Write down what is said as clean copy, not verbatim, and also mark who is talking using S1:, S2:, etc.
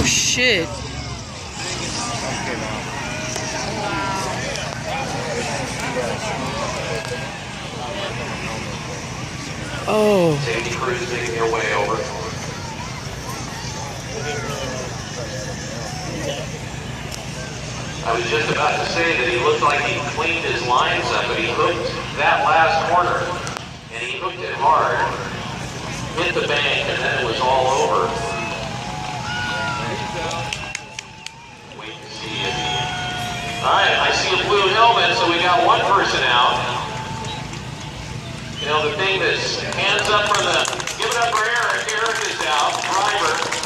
S1: shit. Oh.
S2: Safety crews making their way over. I was just about to say that he looked like he cleaned his lines up, but he hooked that last corner, and he hooked it hard, hit the bank, and then it was all over. Wait to see if he... All right, I see a blue helmet, so we got one person out. You know, the thing that's hands up for the... Give it up for Eric. Eric is out, driver.